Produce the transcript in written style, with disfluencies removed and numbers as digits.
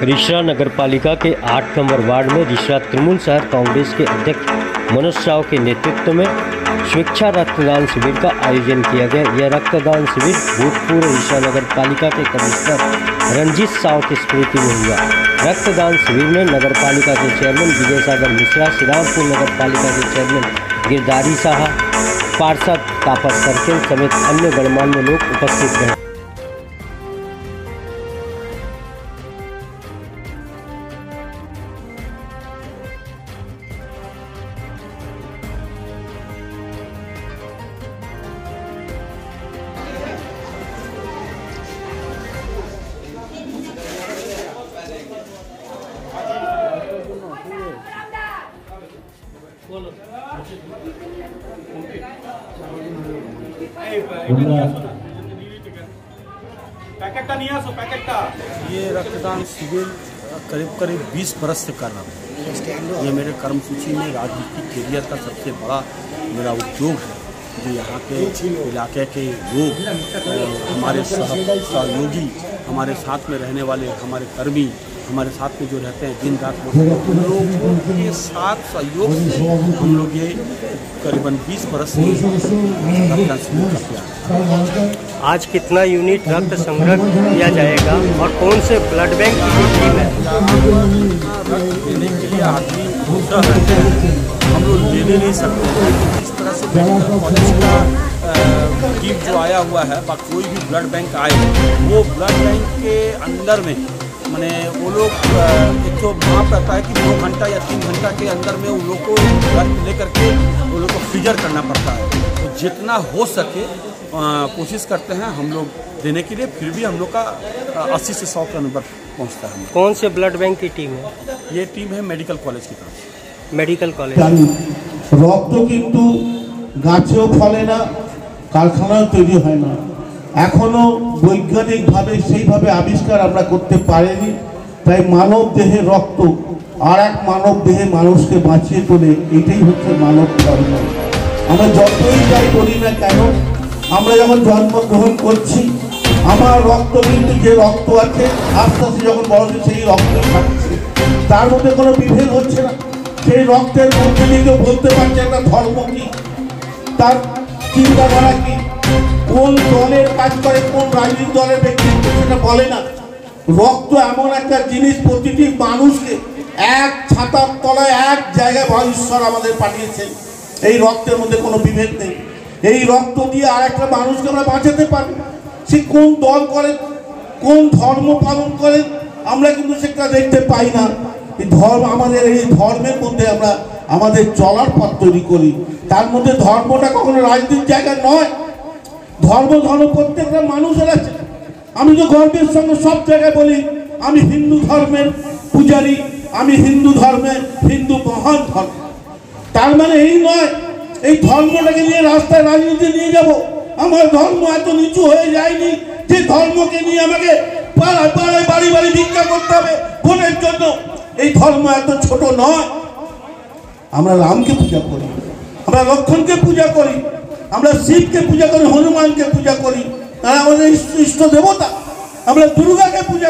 रिसरा नगर पालिका के 8 number ward में रिसरा तृणमूल शहर कांग्रेस के अध्यक्ष मनोज साव के नेतृत्व में स्वेच्छा रक्तदान शिविर का आयोजन किया गया। यह रक्तदान शिविर भूतपूर्व रिसरा नगर पालिका के कमिश्नर रंजीत साव की स्मृति में हुआ। रक्तदान शिविर में नगर पालिका के चेयरमैन विजय सागर मिश्रा, श्रीरामपुर नगर पालिका के चेयरमैन गिरधारी साहा, पार्षद तापस सर्किल समेत अन्य गणमान्य लोग उपस्थित रहे। ये रक्तदान शिविर करीब 20 बरस से कर रहा हूँ। ये मेरे कर्म सूची में राजनीतिक कैरियर का सबसे बड़ा मेरा उद्योग है। जो यहाँ के इलाके के लोग, हमारे सहयोगी, हमारे साथ में रहने वाले हमारे कर्मी, हमारे साथ में जो रहते हैं दिन रात, उन लोगों के साथ सहयोग से हम लोग ये करीबन 20 बरस से रक्तदान शिविर करते हैं। आज कितना यूनिट रक्त संग्रह किया जाएगा और कौन से ब्लड बैंक की टीम है? रक्त देने के लिए आदमी दूसरा रहते हैं, हम लोग ले नहीं सकते। इस तरह से मेडिकल कॉलेज का टीम जो आया हुआ है, कोई भी ब्लड बैंक आए, वो ब्लड बैंक के अंदर में मैंने वो लोग एक तो माप रहता है कि 2 घंटा या 3 घंटा के अंदर में उन लोग को रक्त लेकर के वो लोग को फ्रीजर करना पड़ता है। तो जितना हो सके कोशिश करते हैं हम लोग देने के लिए। फिर भी हम लोग का 80 से 100 के नंबर पहुंचता है। कौन से ब्लड बैंक की टीम है? ये टीम है मेडिकल कॉलेज की तरफ। Medical college. रक्त किन्तु गाছেও ফলে না, কারখানায় তৈরি হয় না। এখনো বৈজ্ঞানিকভাবে সেইভাবে আবিষ্কার আমরা করতে পারিনি। তাই মানব দেহে রক্ত আর এক মানব দেহে মানুষকে বাঁচিয়ে তোলে, এটাই হচ্ছে মানব ধর্ম। আমরা যতই যাই করি না কেন, আমরা যখন জন্মগ্রহণ করছি, আমার রক্ত কিন্তু যে রক্ত আছে আস্তে আস্তে যখন বড় হচ্ছে সেই রক্তই থাকছে, তার মধ্যে কোনো বিভেদ হচ্ছে না। সেই রক্তের মধ্যে দিয়ে কেউ বলতে পারছে একটা ধর্ম কি, তার চিন্তাধারা কি, কোন দলের কাজ করে, কোন রাজনৈতিক দলের ব্যক্তি সেটা বলে না। রক্ত এমন একটা জিনিস, প্রতিটি মানুষকে এক ছাতার তলায় এক জায়গায় ঈশ্বর আমাদের পাঠিয়েছেন। এই রক্তের মধ্যে কোনো বিভেদ নেই। এই রক্ত দিয়ে আর একটা মানুষকে আমরা বাঁচাতে পারি। সে কোন দল করে, কোন ধর্ম পালন করে, আমরা কিন্তু সেটা দেখতে পাই না। এই ধর্ম, আমাদের এই ধর্মের মধ্যে আমরা আমাদের চলার পথ তৈরি করি। তার মধ্যে ধর্মটা কখনো রাজনীতির জায়গা নয়। ধর্ম প্রত্যেকটা মানুষের আছে। আমি তো গর্বের সঙ্গে সব জায়গায় বলি আমি হিন্দু ধর্মের পূজারী, আমি হিন্দু ধর্মের হিন্দু মহান ধর্ম। তার মানে এই নয় এই ধর্মটাকে নিয়ে রাস্তায় রাজনীতি নিয়ে যাব। আমার ধর্ম এত নিচু হয়ে যায়নি যে ধর্মকে নিয়ে আমাকে পাড়ায় পাড়ায় বাড়ি বাড়ি ভিক্ষা করতে হবে ভোটের জন্য। এই ধর্ম এত ছোট নয়। আমরা রামকে পূজা করি, আমরা লক্ষ্মণকে পূজা করি, আমরা শিবকে পূজা করি, হনুমানকে পূজা করি, তারা আমাদের ইষ্ট দেবতা। আমরা দুর্গাকে পূজা